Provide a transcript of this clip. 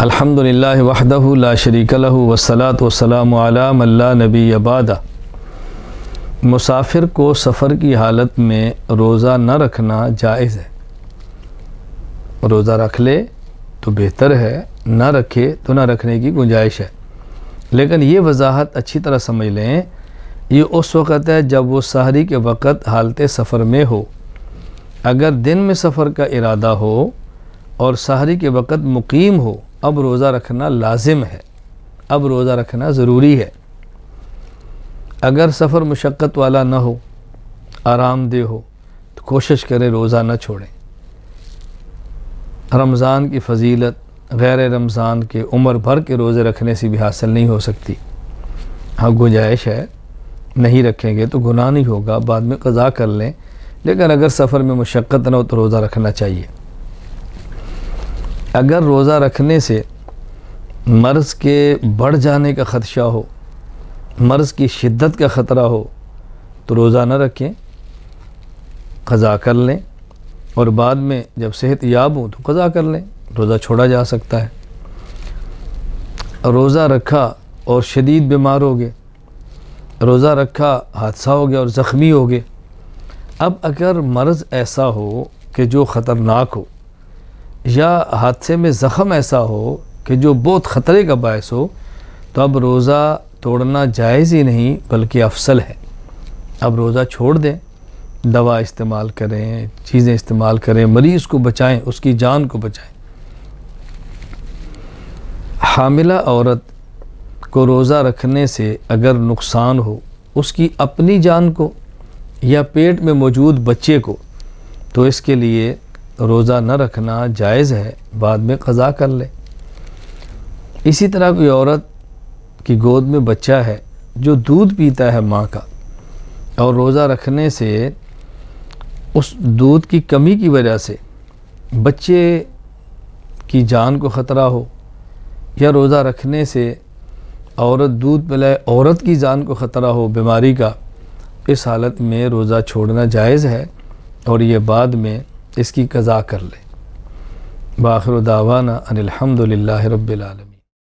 الحمدللہ وحدہ لا شریک لہ والصلاۃ والسلام علی من لا نبی بعدہ۔ مسافر کو سفر کی حالت میں روزہ نہ رکھنا جائز ہے۔ روزہ رکھ لے تو بہتر ہے، نہ رکھے تو نہ رکھنے کی گنجائش ہے، لیکن یہ وضاحت اچھی طرح سمجھ لیں، یہ اس وقت ہے جب وہ سحری کے وقت حالت سفر میں ہو۔ اگر دن میں سفر کا ارادہ ہو اور سحری کے وقت مقیم ہو، اب روزہ رکھنا لازم ہے، اب روزہ رکھنا ضروری ہے۔ اگر سفر مشقت والا نہ ہو، آرام دہ ہو، تو کوشش کریں روزہ نہ چھوڑیں۔ رمضان کی فضیلت غیر رمضان کے عمر بھر کے روزے رکھنے سے بھی حاصل نہیں ہو سکتی۔ ہاں گنجائش ہے، نہیں رکھیں گے تو گناہ نہیں ہوگا، بعد میں قضا کر لیں، لیکن اگر سفر میں مشقت نہ ہو تو روزہ رکھنا چاہیے۔ اگر روزہ رکھنے سے مرض کے بڑھ جانے کا خدشہ ہو، مرض کی شدت کا خطرہ ہو تو روزہ نہ رکھیں، قضا کر لیں، اور بعد میں جب صحت یاب ہو تو قضا کر لیں، روزہ چھوڑا جا سکتا ہے۔ روزہ رکھا اور شدید بیمار ہو گئے، روزہ رکھا حادثہ ہو گیا اور زخمی ہو گئے۔ اب اگر مرض ایسا ہو کہ جو خطرناک ہو، یا حادثے میں زخم ایسا ہو کہ جو بہت خطرے کا باعث ہو، تو اب روزہ توڑنا جائز ہی نہیں بلکہ افضل ہے۔ اب روزہ چھوڑ دیں، دوا استعمال کریں، چیزیں استعمال کریں، مریض کو بچائیں، اس کی جان کو بچائیں۔ حاملہ عورت کو روزہ رکھنے سے اگر نقصان ہو اس کی اپنی جان کو یا پیٹ میں موجود بچے کو، تو اس کے لیے روزہ نہ رکھنا جائز ہے، بعد میں قضا کر لے۔ اسی طرح کوئی عورت کی گود میں بچہ ہے جو دودھ پیتا ہے ماں کا، اور روزہ رکھنے سے اس دودھ کی کمی کی وجہ سے بچے کی جان کو خطرہ ہو، یا روزہ رکھنے سے عورت دودھ پلائے عورت کی جان کو خطرہ ہو بیماری کا، اس حالت میں روزہ چھوڑنا جائز ہے، اور یہ بعد میں اس کی قضا کر لے۔ بآخر دعوانا ان الحمدللہ رب العالمین۔